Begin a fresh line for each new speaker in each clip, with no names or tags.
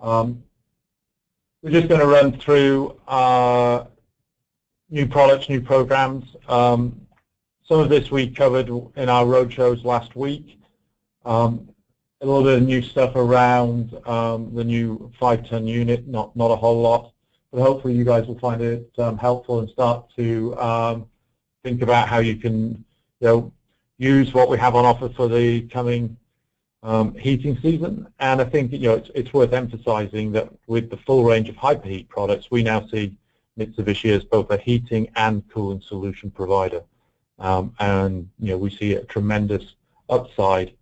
We're just going to run through new products, new programs. Some of this we covered in our roadshows last week. A little bit of new stuff around the new 5-ton unit, not a whole lot, but hopefully you guys will find it helpful and start to think about how you can use what we have on offer for the coming heating season. And I think it's worth emphasizing that with the full range of hyperheat products, we now see Mitsubishi as both a heating and cooling solution provider. And we see a tremendous upside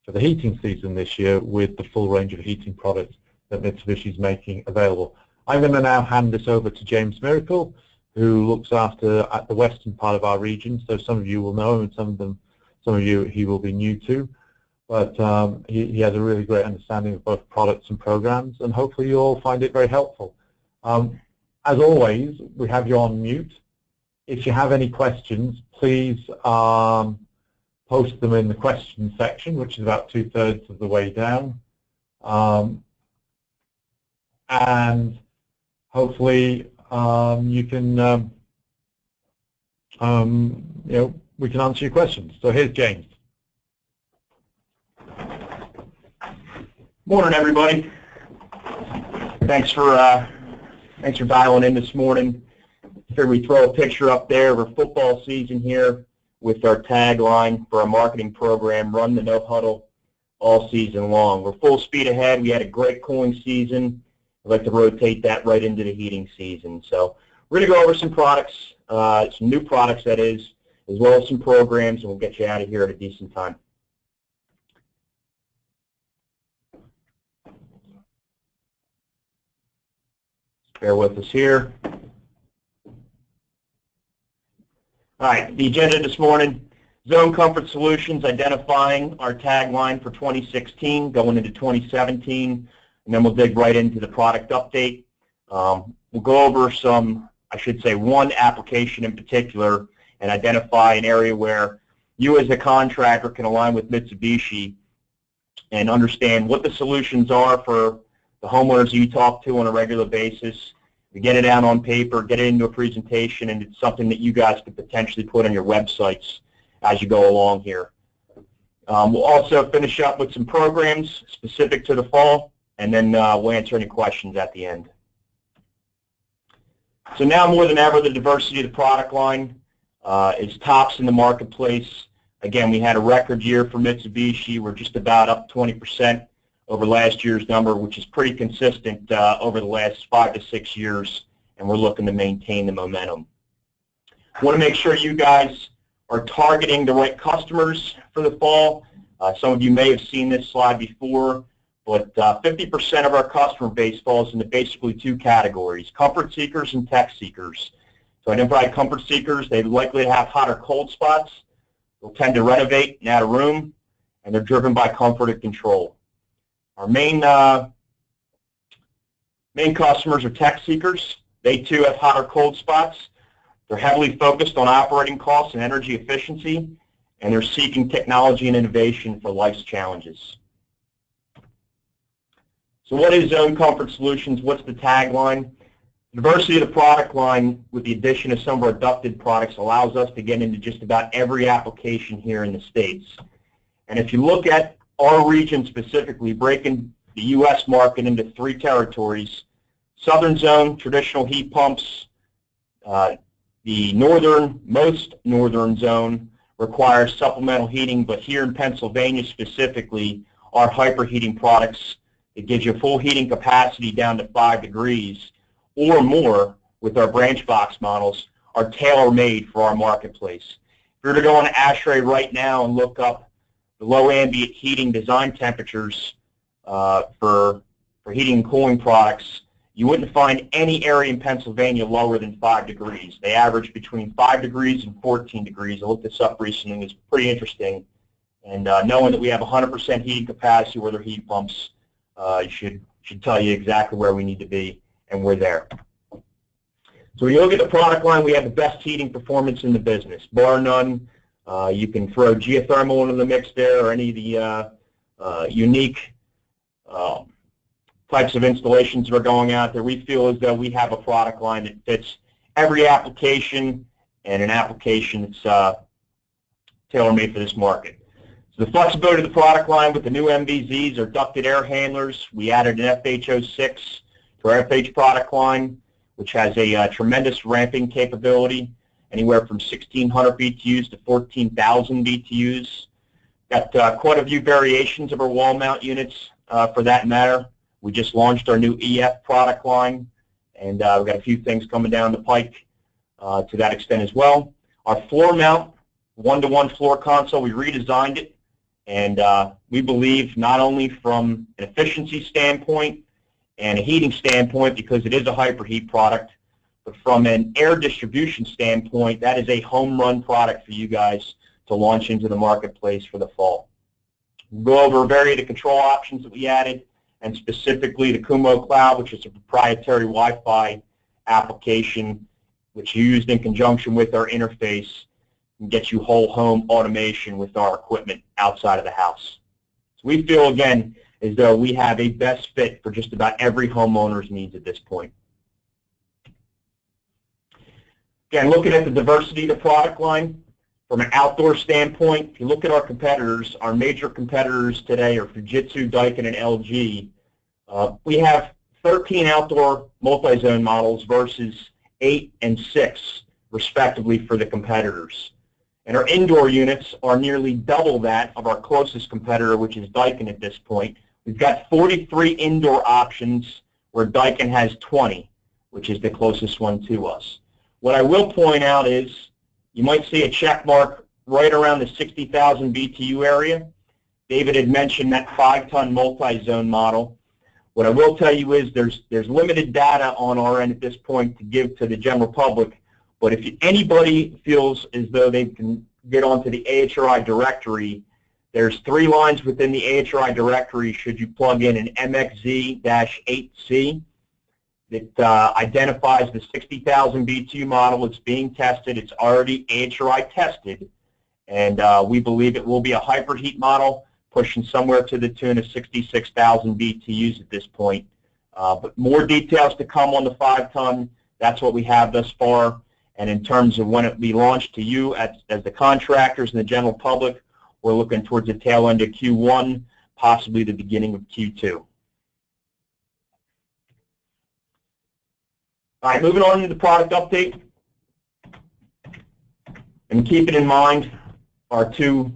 for the heating season this year with the full range of heating products that Mitsubishi is making available. I'm going to now hand this over to James Miracle, who looks after at the western part of our region. So some of you will know him, and some of you he will be new to. But he has a really great understanding of both products and programs, and hopefully you all find it very helpful. As always, we have you on mute. If you have any questions, please post them in the question section, which is about 2/3 of the way down. And hopefully you can, we can answer your questions. So here's James.
Morning, everybody. Thanks for dialing in this morning. Here we throw a picture up there of our football season here with our tagline for our marketing program, Run the No Huddle all season long. We're full speed ahead. We had a great cooling season. I'd like to rotate that right into the heating season. So we're going to go over some products, some new products that is, as well as some programs, and we'll get you out of here at a decent time. Bear with us here. All right, the agenda this morning, Zone Comfort Solutions, identifying our tagline for 2016, going into 2017, and then we'll dig right into the product update. We'll go over some, I should say, one application in particular and identify an area where you as a contractor can align with Mitsubishi and understand what the solutions are for the homeowners you talk to on a regular basis. We get it out on paper, get it into a presentation, and it's something that you guys could potentially put on your websites as you go along here. We'll also finish up with some programs specific to the fall, and then we'll answer any questions at the end. So now more than ever, the diversity of the product line is tops in the marketplace. Again, we had a record year for Mitsubishi. We're just about up 20% over last year's number, which is pretty consistent over the last 5 to 6 years, and we're looking to maintain the momentum. I want to make sure you guys are targeting the right customers for the fall. Some of you may have seen this slide before, but 50% of our customer base falls into basically two categories, comfort seekers and tech seekers. So identify comfort seekers, they likely have hot or cold spots. They'll tend to renovate and add a room, and they're driven by comfort and control. Our main customers are tech seekers. They too have hot or cold spots. They're heavily focused on operating costs and energy efficiency, and they're seeking technology and innovation for life's challenges. So what is Zone Comfort Solutions? What's the tagline? The diversity of the product line with the addition of some of our ducted products allows us to get into just about every application here in the States. And if you look at our region specifically, breaking the U.S. market into 3 territories, Southern Zone, traditional heat pumps. The most northern zone requires supplemental heating, but here in Pennsylvania specifically, our hyperheating products, it gives you full heating capacity down to 5 degrees or more with our branch box models, are tailor-made for our marketplace. If you were to go on ASHRAE right now and look up the low ambient heating design temperatures for heating and cooling products, you wouldn't find any area in Pennsylvania lower than 5 degrees. They average between 5 degrees and 14 degrees. I looked this up recently, and it's pretty interesting. And knowing that we have 100% heating capacity with our heat pumps should tell you exactly where we need to be, and we're there. So when you look at the product line, we have the best heating performance in the business, bar none. You can throw geothermal into the mix there, or any of the unique types of installations that are going out there. We feel as though we have a product line that fits every application, and an application that's tailor-made for this market. So the flexibility of the product line with the new MVZs or ducted air handlers, we added an FH06 to our FH product line, which has a tremendous ramping capability, anywhere from 1,600 BTUs to 14,000 BTUs. Got quite a few variations of our wall mount units for that matter. We just launched our new EF product line, and we've got a few things coming down the pike to that extent as well. Our floor mount, one-to-one floor console, we redesigned it, and we believe not only from an efficiency standpoint and a heating standpoint, because it is a hyperheat product, but from an air distribution standpoint, that is a home run product for you guys to launch into the marketplace for the fall. We'll go over a variety of control options that we added, and specifically the Kumo Cloud, which is a proprietary Wi-Fi application which used in conjunction with our interface and gets you whole home automation with our equipment outside of the house. So we feel, again, as though we have a best fit for just about every homeowner's needs at this point. Again, looking at the diversity of the product line, from an outdoor standpoint, if you look at our competitors, our major competitors today are Fujitsu, Daikin, and LG. We have 13 outdoor multi-zone models versus 8 and 6, respectively, for the competitors. And our indoor units are nearly double that of our closest competitor, which is Daikin at this point. We've got 43 indoor options, where Daikin has 20, which is the closest one to us. What I will point out is you might see a check mark right around the 60,000 BTU area. David had mentioned that 5-ton multi-zone model. What I will tell you is there's limited data on our end at this point to give to the general public, but if anybody feels as though they can get onto the AHRI directory, there's 3 lines within the AHRI directory should you plug in an MXZ-8C that identifies the 60,000 BTU model. It's being tested. It's already AHRI tested, and we believe it will be a hyperheat model, pushing somewhere to the tune of 66,000 BTUs at this point. But more details to come on the 5-ton. That's what we have thus far. And in terms of when it will be launched to you as the contractors and the general public, we're looking towards the tail end of Q1, possibly the beginning of Q2. All right, moving on to the product update. And keep it in mind, our 2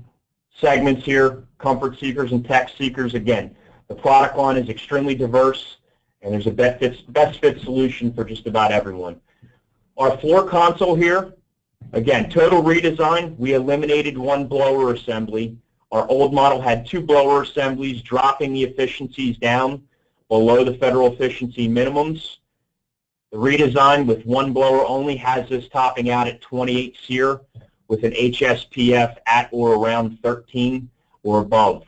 segments here, comfort seekers and tech seekers. Again, the product line is extremely diverse, and there's a best fit solution for just about everyone. Our floor console here, again, total redesign. We eliminated 1 blower assembly. Our old model had 2 blower assemblies, dropping the efficiencies down below the federal efficiency minimums. The redesign with 1 blower only has this topping out at 28 SEER with an HSPF at or around 13 or above.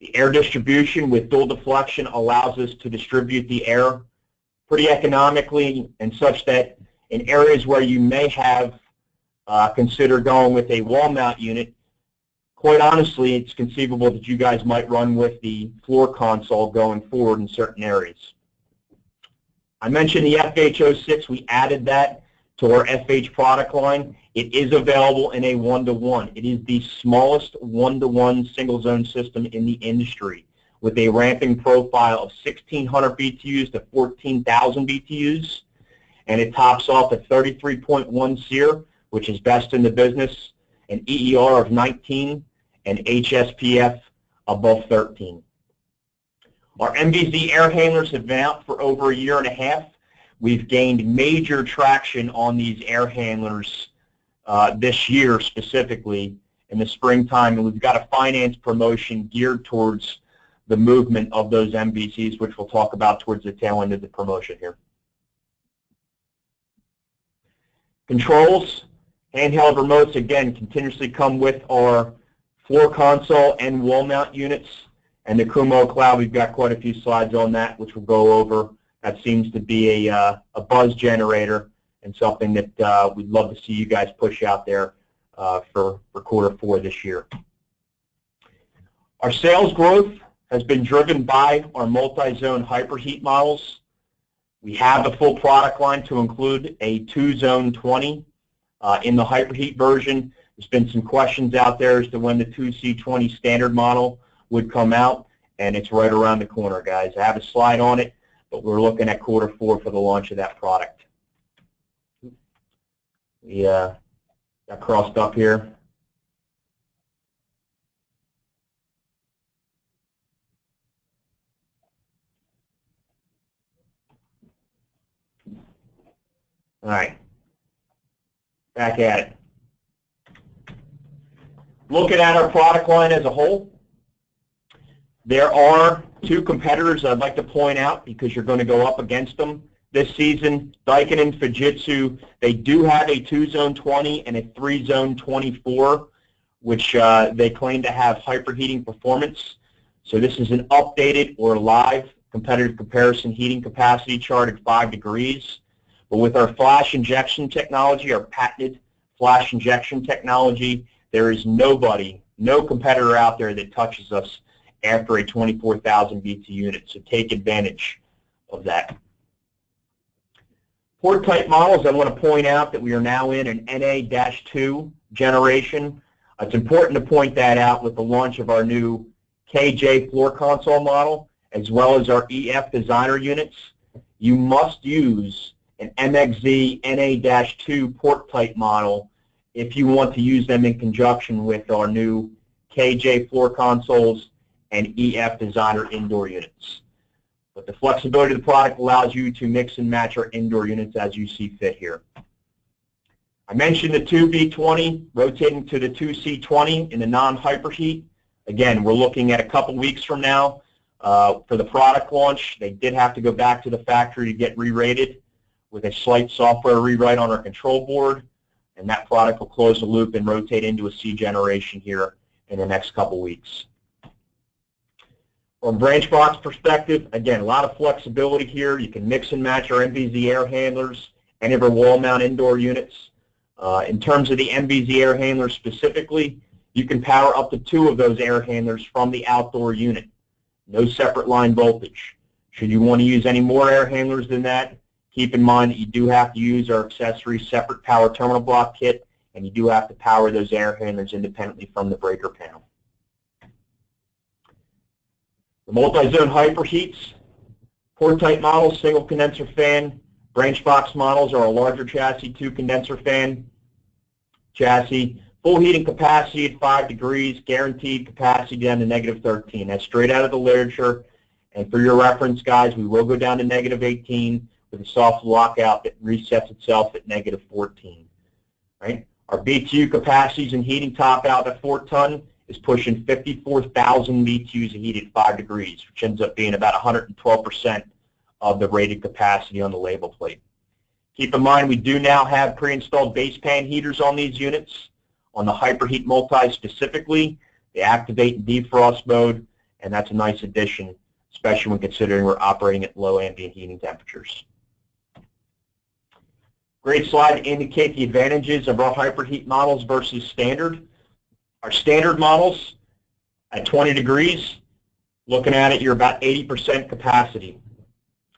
The air distribution with dual deflection allows us to distribute the air pretty economically, and such that in areas where you may have considered going with a wall mount unit, quite honestly, it's conceivable that you guys might run with the floor console going forward in certain areas. I mentioned the FH06. We added that to our FH product line. It is available in a 1-to-1. It is the smallest 1-to-1 single zone system in the industry, with a ramping profile of 1,600 BTUs to 14,000 BTUs, and it tops off at 33.1 SEER, which is best in the business, an EER of 19, and HSPF above 13. Our MVZ air handlers have been out for over 1.5 years. We've gained major traction on these air handlers this year, specifically in the springtime, and we've got a finance promotion geared towards the movement of those MVZs, which we'll talk about towards the tail end of the promotion here. Controls, handheld remotes, again, continuously come with our floor console and wall mount units. And the Kumo Cloud, we've got quite a few slides on that, which we'll go over. That seems to be a buzz generator and something that we'd love to see you guys push out there for quarter 4 this year. Our sales growth has been driven by our multi-zone hyperheat models. We have the full product line to include a 2-zone 20 in the hyperheat version. There's been some questions out there as to when the 2C20 standard model would come out, and it's right around the corner, guys. I have a slide on it, but we're looking at Q4 for the launch of that product. We got crossed up here. All right, back at it. Looking at our product line as a whole, there are two competitors I'd like to point out because you're going to go up against them this season. Daikin and Fujitsu, they do have a 2-zone 20 and a 3-zone 24, which they claim to have hyperheating performance. So this is an updated or live competitive comparison heating capacity chart at 5 degrees. But with our flash injection technology, our patented flash injection technology, there is no competitor out there that touches us after a 24,000 BTU unit. So take advantage of that. Port type models, I want to point out that we are now in an NA-2 generation. It's important to point that out with the launch of our new KJ floor console model, as well as our EF designer units. You must use an MXZ NA-2 port type model if you want to use them in conjunction with our new KJ floor consoles and EF designer indoor units. But the flexibility of the product allows you to mix and match our indoor units as you see fit here. I mentioned the 2B20 rotating to the 2C20 in the non-hyperheat. Again, we're looking at a couple weeks from now for the product launch. They did have to go back to the factory to get re-rated with a slight software rewrite on our control board, and that product will close the loop and rotate into a C generation here in the next couple weeks. From branch box perspective, again, a lot of flexibility here. You can mix and match our MVZ air handlers, any of our wall mount indoor units. In terms of the MVZ air handlers specifically, you can power up to 2 of those air handlers from the outdoor unit. No separate line voltage. Should you want to use any more air handlers than that, keep in mind that you do have to use our accessory separate power terminal block kit, and you do have to power those air handlers independently from the breaker panel. The multi-zone hyperheats, port type models, single condenser fan. Branch box models are a larger chassis, 2 condenser fan chassis. Full heating capacity at 5 degrees, guaranteed capacity down to -13. That's straight out of the literature. And for your reference, guys, we will go down to -18 with a soft lockout that resets itself at -14. Right? Our BTU capacities and heating top out at 4 ton is pushing 54,000 BTUs of heat at 5 degrees, which ends up being about 112% of the rated capacity on the label plate. Keep in mind, we do now have pre-installed base pan heaters on these units. On the hyperheat multi specifically, they activate in defrost mode, and that's a nice addition, especially when considering we're operating at low ambient heating temperatures. Great slide to indicate the advantages of our hyperheat models versus standard. Our standard models at 20 degrees, looking at it, you're about 80% capacity.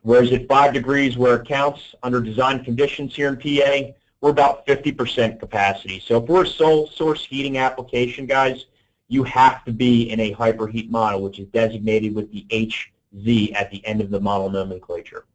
Whereas at 5 degrees where it counts under design conditions here in PA, we're about 50% capacity. So if we're a sole source heating application, guys, you have to be in a hyperheat model, which is designated with the HZ at the end of the model nomenclature.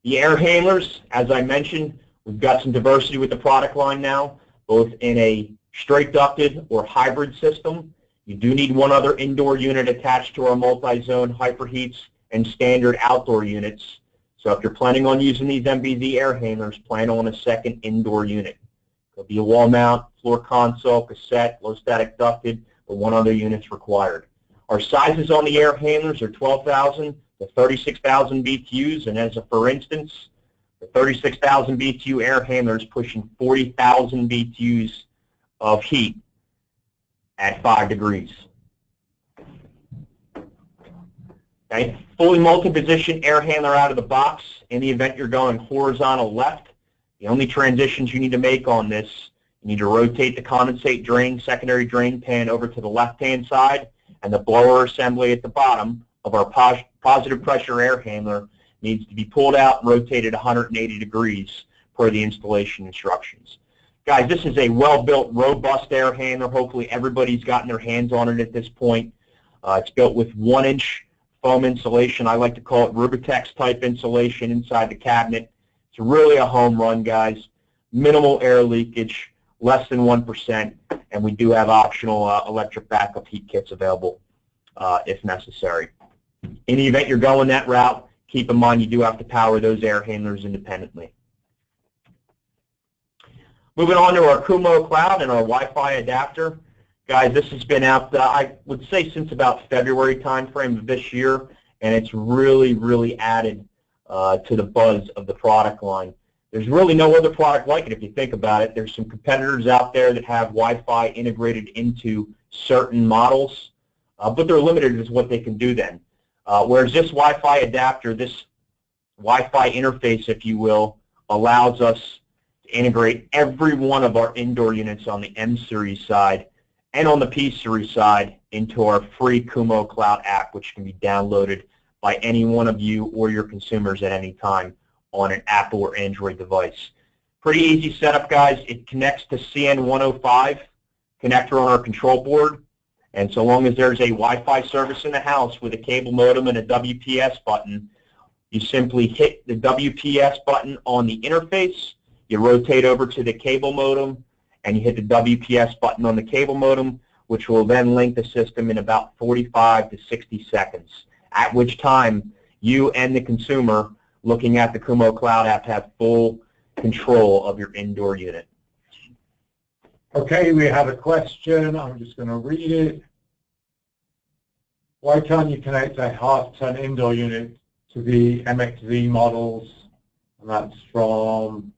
The air handlers, as I mentioned, we've got some diversity with the product line now, both in a straight ducted or hybrid system. You do need one other indoor unit attached to our multi-zone hyperheats and standard outdoor units. So if you're planning on using these MVZ air handlers, plan on a second indoor unit. It'll be a wall mount, floor console, cassette, low static ducted, but one other unit's required. Our sizes on the air handlers are 12,000 to 36,000 BTUs, and as a for instance, the 36,000 BTU air handler is pushing 40,000 BTUs of heat at 5 degrees. Okay. Fully multi-position air handler out of the box. In the event you're going horizontal left, the only transitions you need to make on this, you need to rotate the condensate drain, secondary drain pan over to the left-hand side, and the blower assembly at the bottom of our positive pressure air handler needs to be pulled out and rotated 180 degrees per the installation instructions. Guys, this is a well-built, robust air handler. Hopefully everybody's gotten their hands on it at this point. It's built with 1-inch foam insulation. I like to call it Rubitex type insulation inside the cabinet. It's really a home run, guys. Minimal air leakage, less than 1%, and we do have optional electric backup heat kits available if necessary. In the event you're going that route, keep in mind you do have to power those air handlers independently. Moving on to our Kumo Cloud and our Wi-Fi adapter. Guys, this has been out, I would say, since about February timeframe of this year, and it's really added to the buzz of the product line. There's really no other product like it if you think about it. There's some competitors out there that have Wi-Fi integrated into certain models, but they're limited as what they can do then. Whereas this Wi-Fi adapter, this Wi-Fi interface, if you will, allows us to integrate every one of our indoor units on the M series side and on the P series side into our free Kumo Cloud app, which can be downloaded by any one of you or your consumers at any time on an Apple or Android device. Pretty easy setup, guys. It connects to CN105 connector on our control board, and so long as there's a Wi-Fi service in the house with a cable modem and a WPS button, you simply hit the WPS button on the interface, you rotate over to the cable modem, and you hit the WPS button on the cable modem, which will then link the system in about 45 to 60 seconds, at which time you and the consumer looking at the Kumo Cloud app have full control of your indoor unit.
Okay, we have a question. I'm just going to read it. Why can't you connect a half-ton indoor unit to the MXZ models? And that's from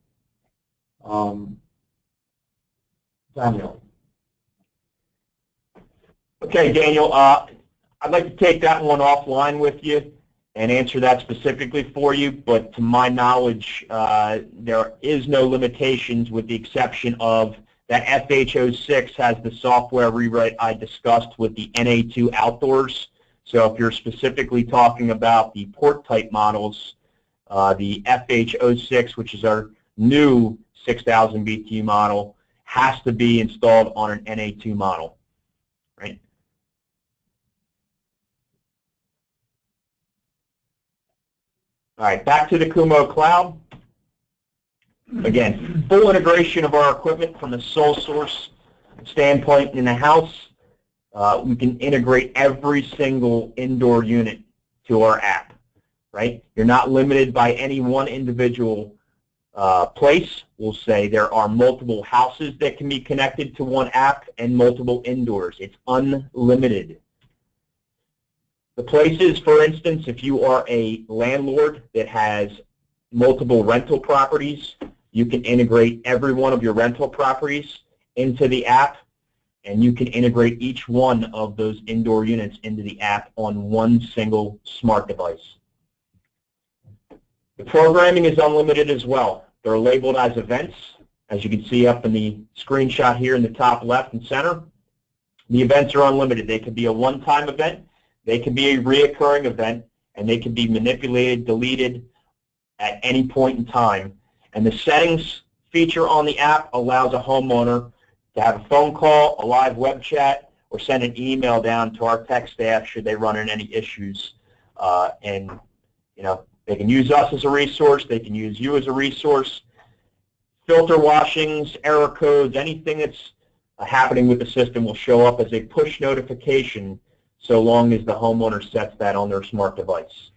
Daniel.
Okay, Daniel, I'd like to take that one offline with you and answer that specifically for you, but to my knowledge, there is no limitations with the exception of that FH06 has the software rewrite I discussed with the NA2 Outdoors. So if you're specifically talking about the port type models, the FH06, which is our new 6,000 BTU model, has to be installed on an NA2 model, right? All right, back to the Kumo Cloud. Again, full integration of our equipment from a sole source standpoint in the house. We can integrate every single indoor unit to our app, right? You're not limited by any one individual place. We'll say there are multiple houses that can be connected to one app and multiple indoors. It's unlimited. The places, for instance, if you are a landlord that has multiple rental properties, you can integrate every one of your rental properties into the app, and you can integrate each one of those indoor units into the app on one single smart device. The programming is unlimited as well. They're labeled as events, as you can see up in the screenshot here in the top left and center. The events are unlimited. They could be a one-time event, they can be a reoccurring event, and they can be manipulated, deleted at any point in time. And the settings feature on the app allows a homeowner to have a phone call, a live web chat, or send an email down to our tech staff should they run into any issues. And you know, they can use us as a resource, they can use you as a resource. Filter washings, error codes, anything that's happening with the system will show up as a push notification so long as the homeowner sets that on their smart device.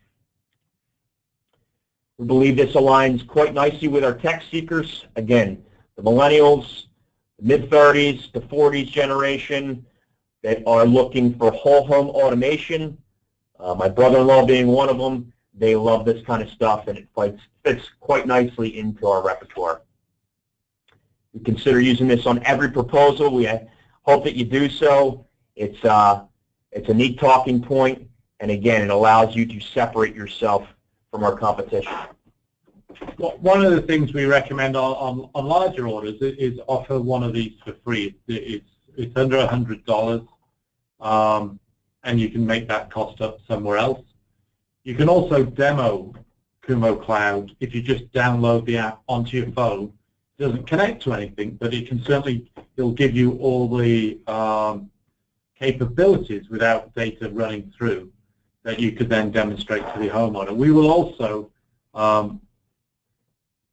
We believe this aligns quite nicely with our tech seekers. Again, the millennials, the mid-30s to 40s generation that are looking for whole home automation. My brother-in-law being one of them, they love this kind of stuff, and it fits quite nicely into our repertoire. We consider using this on every proposal. We hope that you do so. It's a neat talking point, and again, it allows you to separate yourself from our competition.
Well, one of the things we recommend on larger orders is offer one of these for free. It's under $100, and you can make that cost up somewhere else. You can also demo Kumo Cloud if you just download the app onto your phone. It doesn't connect to anything, but it'll give you all the capabilities without data running through that you could then demonstrate to the homeowner. We will also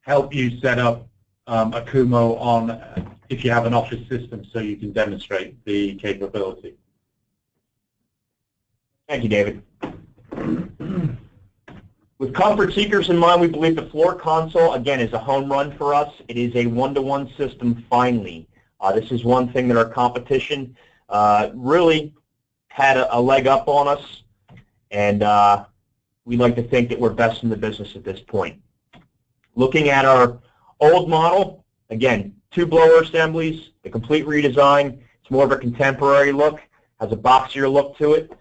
help you set up a Kumo on if you have an office system so you can demonstrate the capability.
Thank you, David. With comfort seekers in mind, we believe the floor console, again, is a home run for us. It is a one-to-one system finally. This is one thing that our competition really had a leg up on us, and we like to think that we're best in the business at this point. Looking at our old model, again, 2 blower assemblies, the complete redesign. It's more of a contemporary look, has a boxier look to it.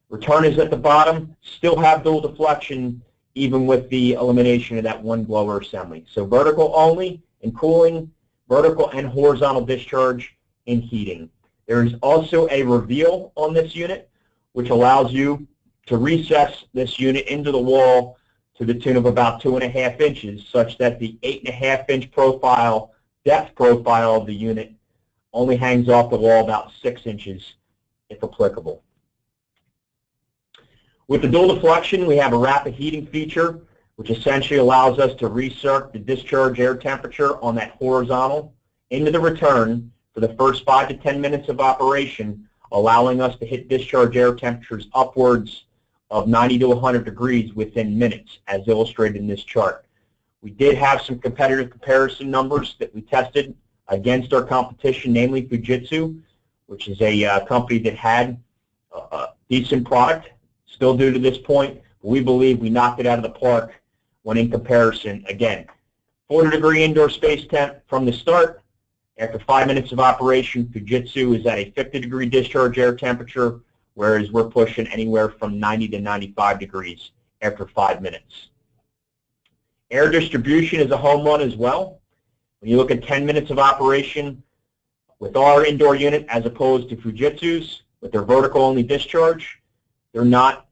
Return is at the bottom, still have dual deflection even with the elimination of that 1 blower assembly. So vertical only in cooling, vertical and horizontal discharge in heating. There is also a reveal on this unit which allows you to recess this unit into the wall to the tune of about 2.5 inches, such that the 8.5-inch profile, depth profile of the unit only hangs off the wall about 6 inches if applicable. With the dual deflection, we have a rapid heating feature, which essentially allows us to recirc the discharge air temperature on that horizontal into the return for the first 5 to 10 minutes of operation, allowing us to hit discharge air temperatures upwards of 90 to 100 degrees within minutes, as illustrated in this chart. We did have some competitive comparison numbers that we tested against our competition, namely Fujitsu, which is a company that had a decent product. Still due to this point, we believe we knocked it out of the park when in comparison. Again, 40-degree indoor space temp from the start. After 5 minutes of operation, Fujitsu is at a 50-degree discharge air temperature, whereas we're pushing anywhere from 90 to 95 degrees after 5 minutes. Air distribution is a home run as well. When you look at 10 minutes of operation with our indoor unit as opposed to Fujitsu's, with their vertical-only discharge, they're not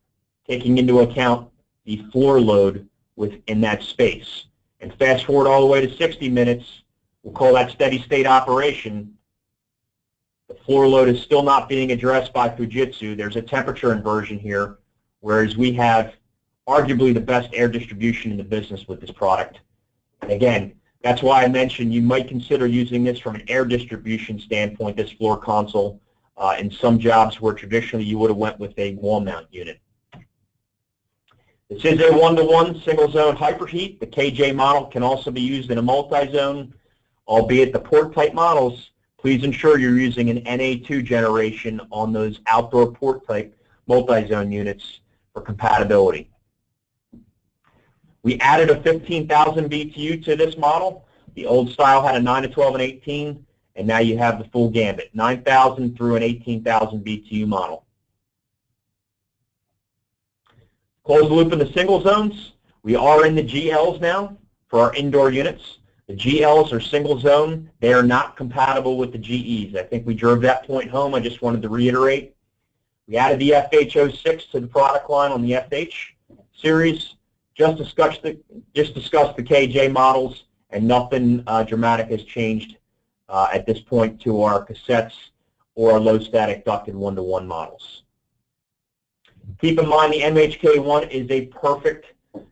taking into account the floor load within that space. And fast forward all the way to 60 minutes, we'll call that steady state operation. The floor load is still not being addressed by Fujitsu. There's a temperature inversion here, whereas we have arguably the best air distribution in the business with this product. And again, that's why I mentioned you might consider using this from an air distribution standpoint, this floor console, in some jobs where traditionally you would have went with a wall mount unit. This is a one-to-one single-zone hyperheat. The KJ model can also be used in a multi-zone, albeit the port-type models, please ensure you're using an NA2 generation on those outdoor port-type multi-zone units for compatibility. We added a 15,000 BTU to this model. The old style had a 9 to 12 and 18, and now you have the full gambit, 9,000 through an 18,000 BTU model. Close the loop in the single zones. We are in the GLs now for our indoor units. The GLs are single zone. They are not compatible with the GEs. I think we drove that point home. I just wanted to reiterate. We added the FH06 to the product line on the FH series. Just discussed the KJ models, and nothing dramatic has changed at this point to our cassettes or our low static ducted one-to-one models. Keep in mind the MHK1 is a perfect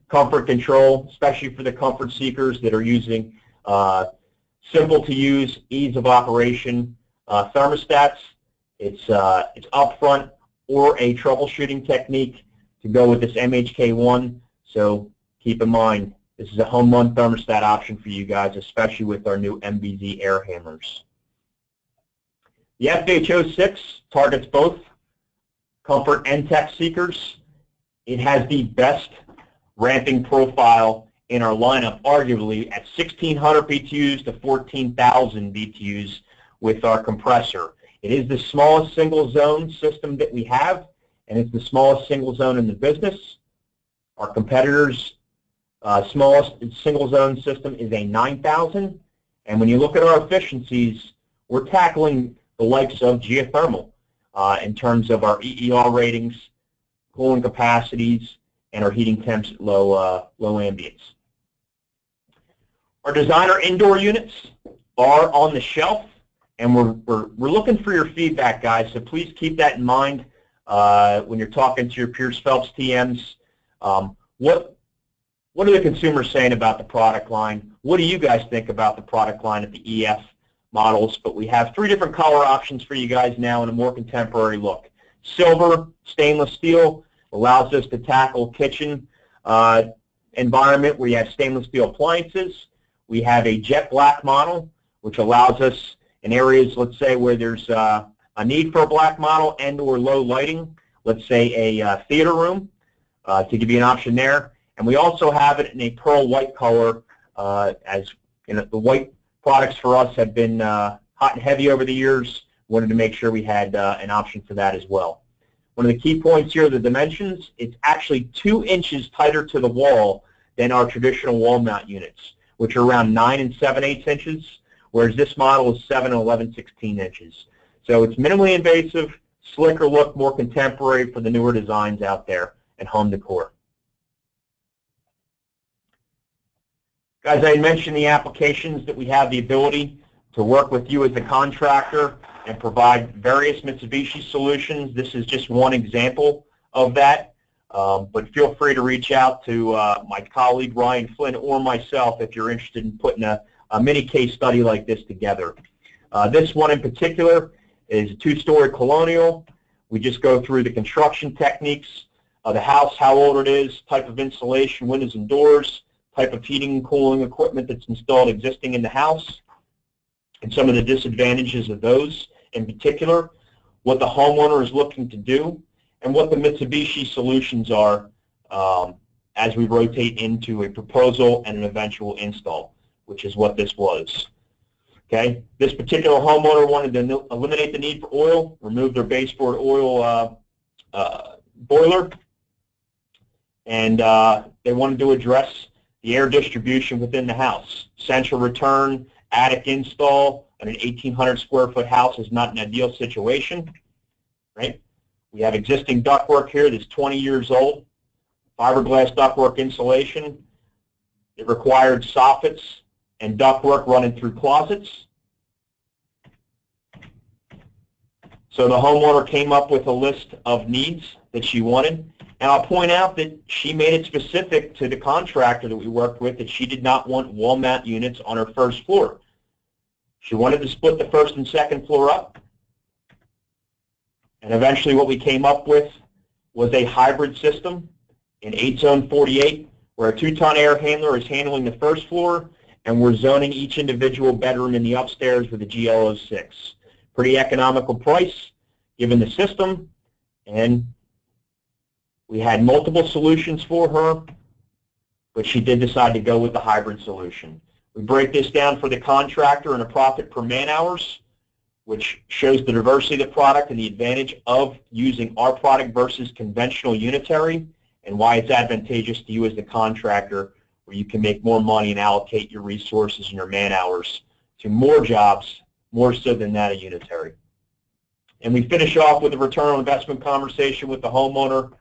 comfort control, especially for the comfort seekers that are using simple to use, ease of operation thermostats. It's up front or a troubleshooting technique to go with this MHK1. So keep in mind this is a home run thermostat option for you guys, especially with our new MBZ air handlers. The FH06 targets both comfort and tech seekers. It has the best ramping profile in our lineup, arguably at 1,600 BTUs to 14,000 BTUs with our compressor. It is the smallest single zone system that we have, and it's the smallest single zone in the business. Our competitor's smallest single zone system is a 9,000, and when you look at our efficiencies, we're tackling the likes of geothermal. in terms of our EER ratings, cooling capacities, and our heating temps at low ambience. Our designer indoor units are on the shelf, and we're looking for your feedback, guys, so please keep that in mind when you're talking to your Pierce Phelps TMs. What are the consumers saying about the product line? What do you guys think about the product line of the EF models? But we have 3 different color options for you guys now in a more contemporary look. Silver, stainless steel, allows us to tackle kitchen environment where you have stainless steel appliances. We have a jet black model, which allows us in areas, let's say, where there's a need for a black model and or low lighting, let's say a theater room, to give you an option there. And we also have it in a pearl white color, as you know, the white products for us have been hot and heavy over the years. Wanted to make sure we had an option for that as well. One of the key points here, the dimensions, it's actually 2 inches tighter to the wall than our traditional wall mount units, which are around 9 7/8 inches, whereas this model is 7 11/16 inches. So it's minimally invasive, slicker look, more contemporary for the newer designs out there and home decor. Guys, I mentioned the applications that we have the ability to work with you as a contractor and provide various Mitsubishi solutions. This is just one example of that, but feel free to reach out to my colleague Ryan Flynn or myself if you're interested in putting a mini case study like this together. This one in particular is a 2-story colonial. We just go through the construction techniques of the house, how old it is, type of insulation, windows and doors, type of heating and cooling equipment that's installed existing in the house, and some of the disadvantages of those in particular, what the homeowner is looking to do, and what the Mitsubishi solutions are as we rotate into a proposal and an eventual install, which is what this was. Okay, this particular homeowner wanted to eliminate the need for oil, remove their baseboard oil boiler, and they wanted to address the air distribution within the house. Central return, attic install, and an 1,800 square foot house is not an ideal situation, right? We have existing ductwork here that's 20 years old, fiberglass ductwork insulation. It required soffits and ductwork running through closets. So the homeowner came up with a list of needs that she wanted. And I'll point out that she made it specific to the contractor that we worked with that she did not want wall mount units on her first floor. She wanted to split the first and second floor up. And eventually what we came up with was a hybrid system in 8-zone 48 where a 2-ton air handler is handling the first floor and we're zoning each individual bedroom in the upstairs with a GL06. Pretty economical price given the system, and we had multiple solutions for her, but she did decide to go with the hybrid solution. We break this down for the contractor in a profit per man hours, which shows the diversity of the product and the advantage of using our product versus conventional unitary, and why it's advantageous to you as the contractor, where you can make more money and allocate your resources and your man hours to more jobs, more so than that of unitary. And we finish off with a return on investment conversation with the homeowner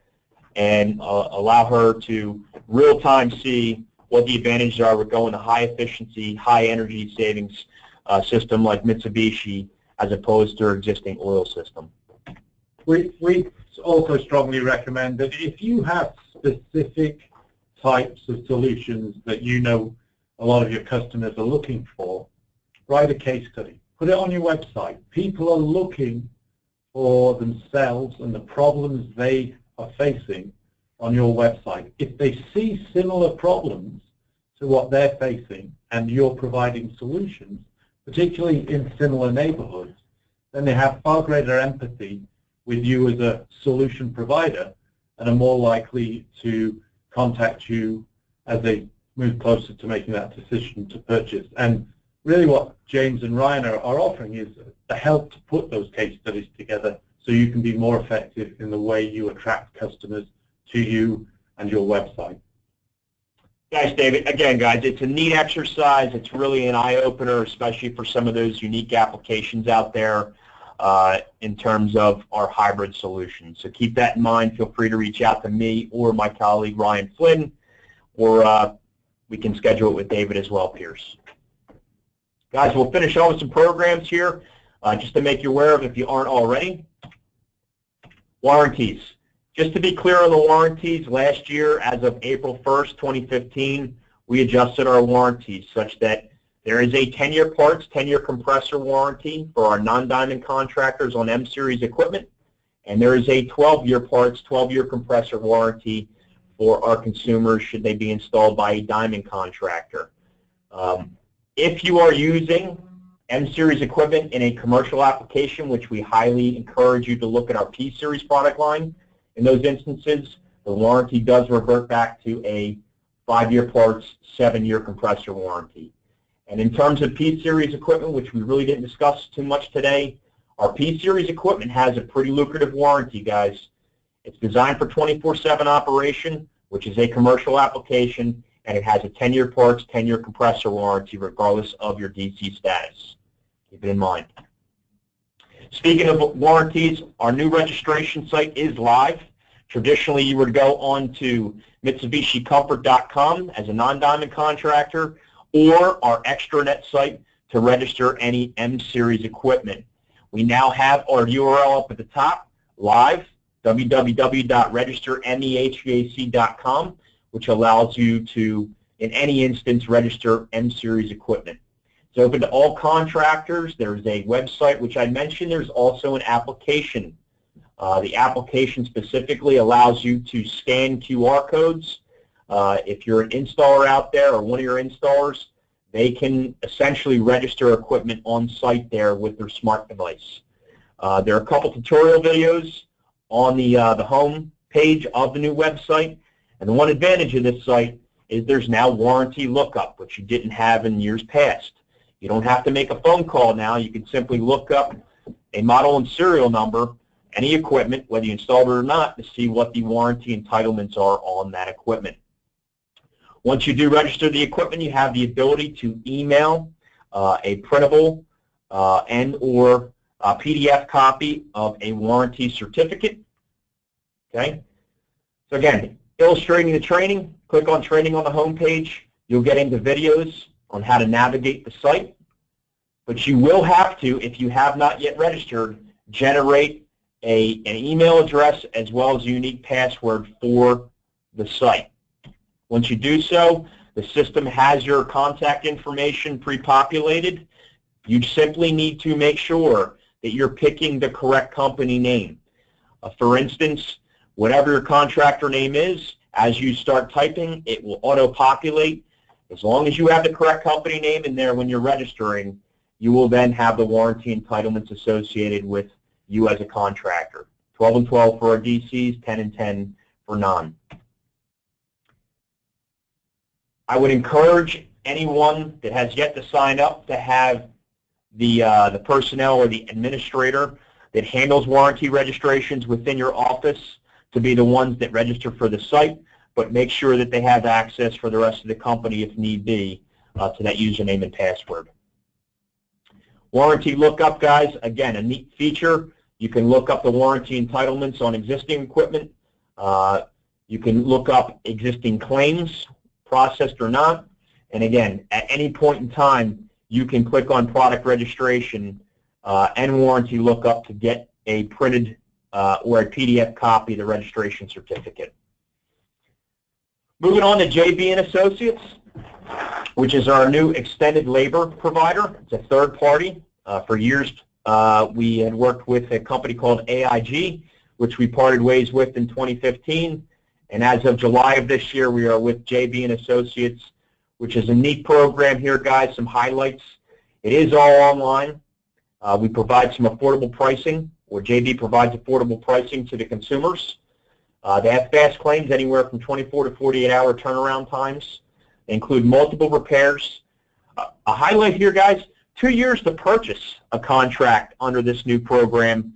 and allow her to real-time see what the advantages are with going to high efficiency, high energy savings system like Mitsubishi as opposed to our existing oil system.
We also strongly recommend that if you have specific types of solutions that you know a lot of your customers are looking for, write a case study. Put it on your website. People are looking for themselves and the problems they are facing on your website. If they see similar problems to what they're facing and you're providing solutions, particularly in similar neighborhoods, then they have far greater empathy with you as a solution provider and are more likely to contact you as they move closer to making that decision to purchase. And really what James and Ryan are offering is the help to put those case studies together so you can be more effective in the way you attract customers to you and your website.
Thanks, David. Again, guys, it's a neat exercise. It's really an eye-opener, especially for some of those unique applications out there. in terms of our hybrid solution. So keep that in mind. Feel free to reach out to me or my colleague Ryan Flynn, or we can schedule it with David as well, Pierce. Guys, we'll finish on with some programs here just to make you aware of if you aren't already. Warranties. Just to be clear on the warranties, last year, as of April 1st, 2015, we adjusted our warranties such that there is a 10-year parts, 10-year compressor warranty for our non-diamond contractors on M-Series equipment, and there is a 12-year parts, 12-year compressor warranty for our consumers should they be installed by a diamond contractor. If you are using M-Series equipment in a commercial application, which we highly encourage you to look at our P-Series product line, in those instances, the warranty does revert back to a 5-year parts, 7-year compressor warranty. And in terms of P-Series equipment, which we really didn't discuss too much today, our P-Series equipment has a pretty lucrative warranty, guys. It's designed for 24/7 operation, which is a commercial application, and it has a 10-year parts, 10-year compressor warranty regardless of your DC status. Keep it in mind. Speaking of warranties, our new registration site is live. Traditionally, you would go on to MitsubishiComfort.com as a non-diamond contractor, or our extranet site to register any M-Series equipment. We now have our URL up at the top, live, www.registermehvac.com, which allows you to, in any instance, register M-Series equipment. It's open to all contractors. There's a website, which I mentioned. There's also an application. The application specifically allows you to scan QR codes. If you're an installer out there or one of your installers, they can essentially register equipment on site there with their smart device. There are a couple tutorial videos on the home page of the new website. And the one advantage of this site is there's now warranty lookup, which you didn't have in years past. You don't have to make a phone call now. You can simply look up a model and serial number, any equipment, whether you installed it or not, to see what the warranty entitlements are on that equipment. Once you do register the equipment, you have the ability to email a printable and or a PDF copy of a warranty certificate. Okay? So again, illustrating the training, click on training on the home page. You'll get into videos on how to navigate the site. But you will have to, if you have not yet registered, generate an email address as well as a unique password for the site. Once you do so, the system has your contact information pre-populated. You simply need to make sure that you're picking the correct company name. For instance, whatever your contractor name is, as you start typing, it will auto-populate. As long as you have the correct company name in there when you're registering, you will then have the warranty entitlements associated with you as a contractor. 12 and 12 for our DCs, 10 and 10 for non. I would encourage anyone that has yet to sign up to have the personnel or the administrator that handles warranty registrations within your office to be the ones that register for the site, but make sure that they have access for the rest of the company if need be to that username and password. Warranty lookup, guys, again, a neat feature. You can look up the warranty entitlements on existing equipment. You can look up existing claims, processed or not. And again, at any point in time, you can click on product registration and warranty lookup to get a printed or a PDF copy of the registration certificate. Moving on to JB & Associates, which is our new extended labor provider. It's a third party. For years, we had worked with a company called AIG, which we parted ways with in 2015. And as of July of this year, we are with JB & Associates, which is a neat program here, guys. Some highlights. It is all online. We provide some affordable pricing, or JB provides affordable pricing to the consumers. They have fast claims, anywhere from 24 to 48-hour turnaround times. They include multiple repairs. A highlight here, guys, 2 years to purchase a contract under this new program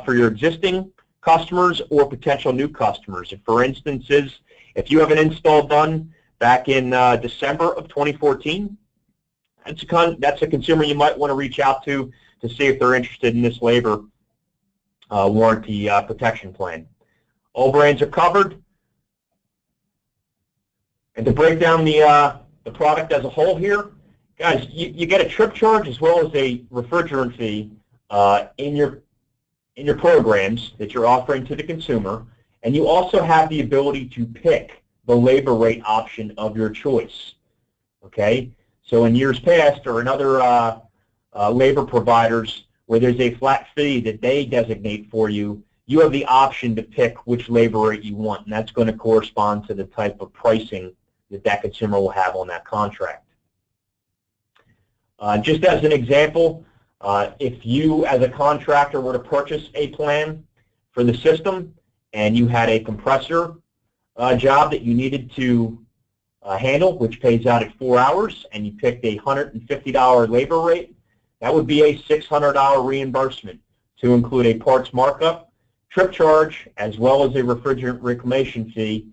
for your existing customers or potential new customers. If, for instances, if you have an install done back in December of 2014, that's a consumer you might want to reach out to to see if they're interested in this labor warranty protection plan. All brands are covered. And to break down the product as a whole here, guys, you get a trip charge as well as a refrigerant fee in your programs that you're offering to the consumer, and you also have the ability to pick the labor rate option of your choice. Okay, so in years past or in other labor providers where there's a flat fee that they designate for you, you have the option to pick which labor rate you want, and that's going to correspond to the type of pricing that consumer will have on that contract. Just as an example, if you as a contractor were to purchase a plan for the system and you had a compressor job that you needed to handle, which pays out at 4 hours, and you picked a $150 labor rate, that would be a $600 reimbursement to include a parts markup, trip charge, as well as a refrigerant reclamation fee,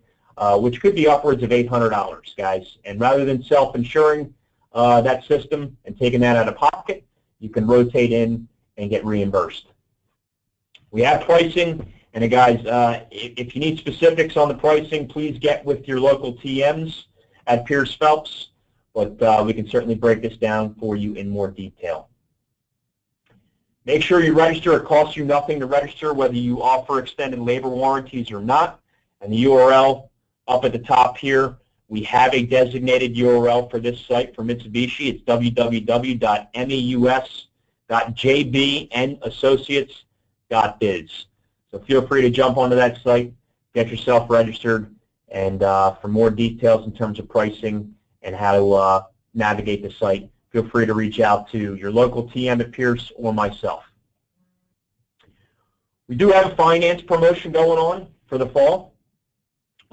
which could be upwards of $800, guys. And rather than self-insuring that system and taking that out of pocket, you can rotate in and get reimbursed. We have pricing, and guys, if you need specifics on the pricing, please get with your local TMs at Pierce Phelps, but we can certainly break this down for you in more detail. Make sure you register. It costs you nothing to register, whether you offer extended labor warranties or not. And the URL up at the top here, we have a designated URL for this site for Mitsubishi. It's www.meus.jbnassociates.biz. So feel free to jump onto that site, get yourself registered, and for more details in terms of pricing and how to navigate the site, feel free to reach out to your local TM at Pierce or myself. We do have a finance promotion going on for the fall.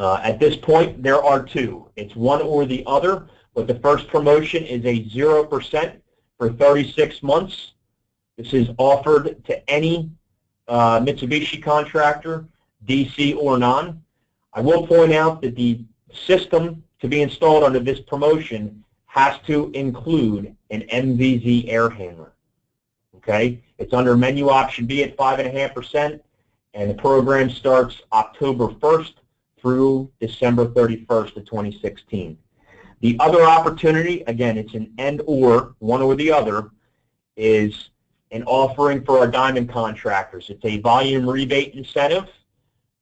At this point, there are two. It's one or the other, but the first promotion is a 0% for 36 months. This is offered to any Mitsubishi contractor, DC or non. I will point out that the system to be installed under this promotion has to include an MVZ air handler. Okay, it's under menu option B at 5.5%, and the program starts October 1st through December 31st of 2016. The other opportunity, again, it's an and or, one or the other, is an offering for our diamond contractors. It's a volume rebate incentive,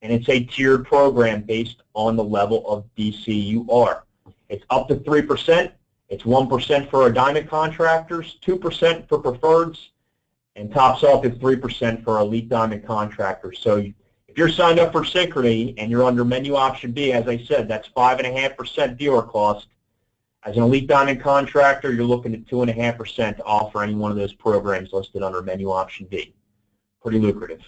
and it's a tiered program based on the level of DC you are. It's up to 3%. It's 1% for our diamond contractors, 2% for preferreds, and tops off at 3% for our elite diamond contractors. So if you're signed up for Synchrony and you're under menu option B, as I said, that's 5.5% dealer cost. As an elite diamond contractor, you're looking at 2.5% to offer any one of those programs listed under menu option B. Pretty lucrative.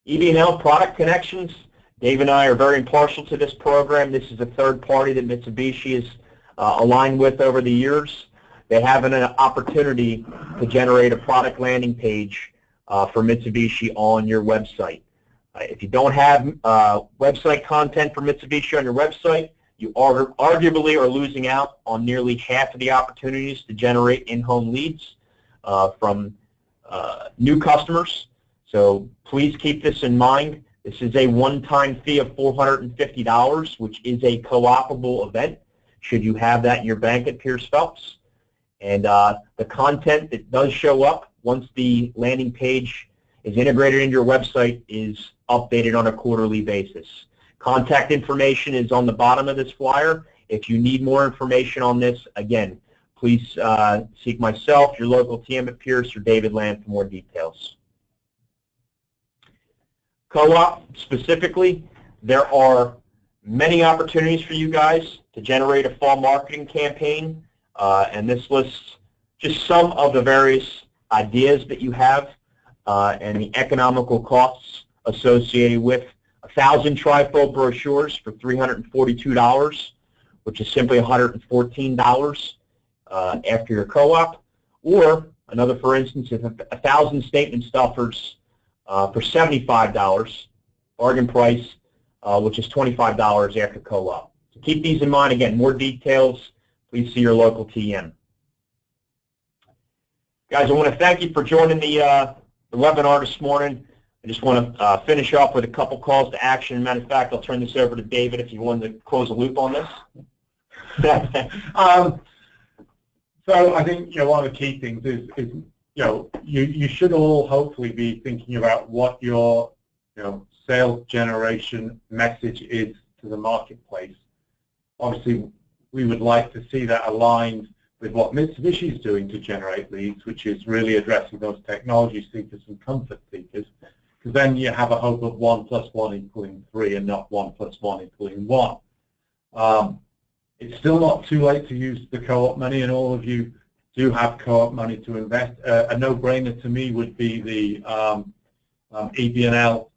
EB&L product connections. Dave and I are very impartial to this program. This is a third party that Mitsubishi is aligned with over the years. They have an opportunity to generate a product landing page for Mitsubishi on your website. If you don't have website content for Mitsubishi on your website, you arguably are losing out on nearly half of the opportunities to generate in-home leads from new customers. So please keep this in mind. This is a one-time fee of $450, which is a co-opable event, should you have that in your bank at Pierce Phelps. And the content that does show up once the landing page is integrated into your website is updated on a quarterly basis. Contact information is on the bottom of this flyer. If you need more information on this, again, please seek myself, your local TM at Pierce, or David Land for more details. Co-op specifically, there are many opportunities for you guys to generate a fall marketing campaign, and this lists just some of the various ideas that you have and the economical costs associated with 1,000 trifold brochures for $342, which is simply $114 after your co-op, or another, for instance, is 1,000 statement stuffers for $75, bargain price, which is $25 after co-op. So keep these in mind. Again, more details, please see your local TM. Guys, I want to thank you for joining the webinar this morning. I just want to finish off with a couple calls to action. Matter of fact, I'll turn this over to David if you wanted to close the loop on this.
So I think one of the key things is you should all hopefully be thinking about what your sales generation message is to the marketplace. Obviously, we would like to see that aligned with what Mitsubishi is doing to generate leads, which is really addressing those technology seekers and comfort seekers, because then you have a hope of 1 + 1 equaling 3 and not 1 + 1 equaling 1. It's still not too late to use the co-op money, and all of you do have co-op money to invest. A no-brainer to me would be the EBNL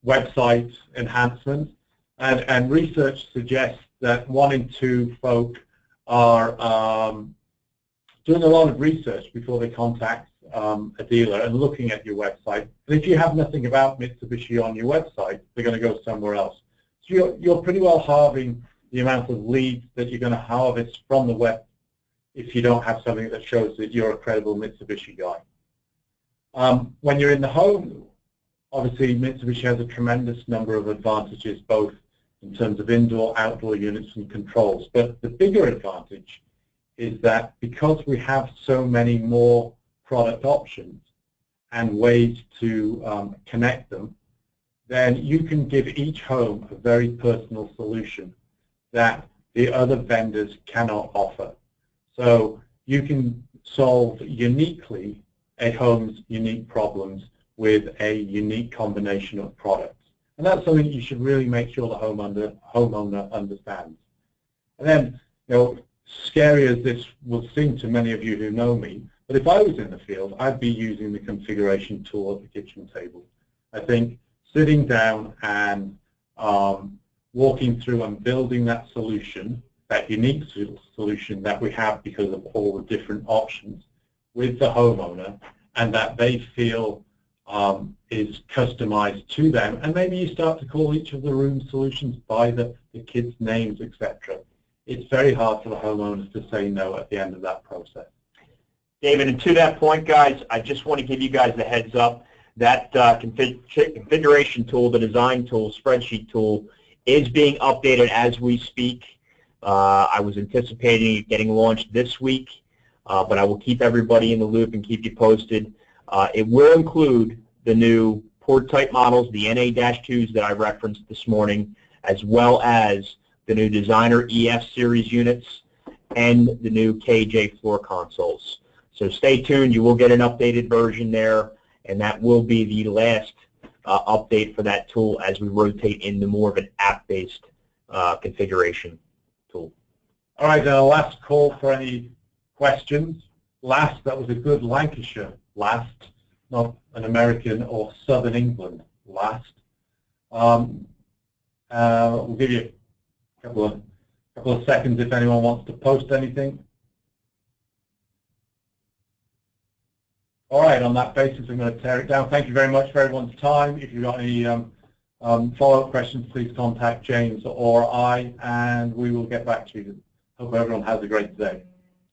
website enhancement, and research suggests that 1 in 2 folk are doing a lot of research before they contact a dealer and looking at your website. And if you have nothing about Mitsubishi on your website, they're going to go somewhere else. So you're pretty well halving the amount of leads that you're going to harvest from the web if you don't have something that shows that you're a credible Mitsubishi guy. When you're in the home, obviously Mitsubishi has a tremendous number of advantages, both in terms of indoor, outdoor units and controls. But the bigger advantage is that because we have so many more product options and ways to connect them, then you can give each home a very personal solution that the other vendors cannot offer. So you can solve uniquely a home's unique problems with a unique combination of products. And that's something you should really make sure the homeowner understands. And then, scary as this will seem to many of you who know me, but if I was in the field, I'd be using the configuration tool at the kitchen table. I think sitting down and walking through and building that solution, that unique solution that we have because of all the different options with the homeowner, and that they feel is customized to them, and maybe you start to call each of the room solutions by the kids' names, etc. It's very hard for the homeowners to say no at the end of that process.
David, and to that point, guys, I just want to give you guys the heads up that configuration tool, the design tool, spreadsheet tool, is being updated as we speak. I was anticipating it getting launched this week, but I will keep everybody in the loop and keep you posted. It will include the new port type models, the NA-2s that I referenced this morning, as well as the new Designer EF series units and the new KJ floor consoles. So stay tuned. You will get an updated version there, and that will be the last update for that tool as we rotate into more of an app-based configuration tool.
All right, last call for any questions. Last, that was a good Lancashire last, not an American or Southern England last. We'll give you a couple of seconds if anyone wants to post anything. All right, on that basis, I'm going to tear it down. Thank you very much for everyone's time. If you've got any follow-up questions, please contact James or I, and we will get back to you. Hope everyone has a great day.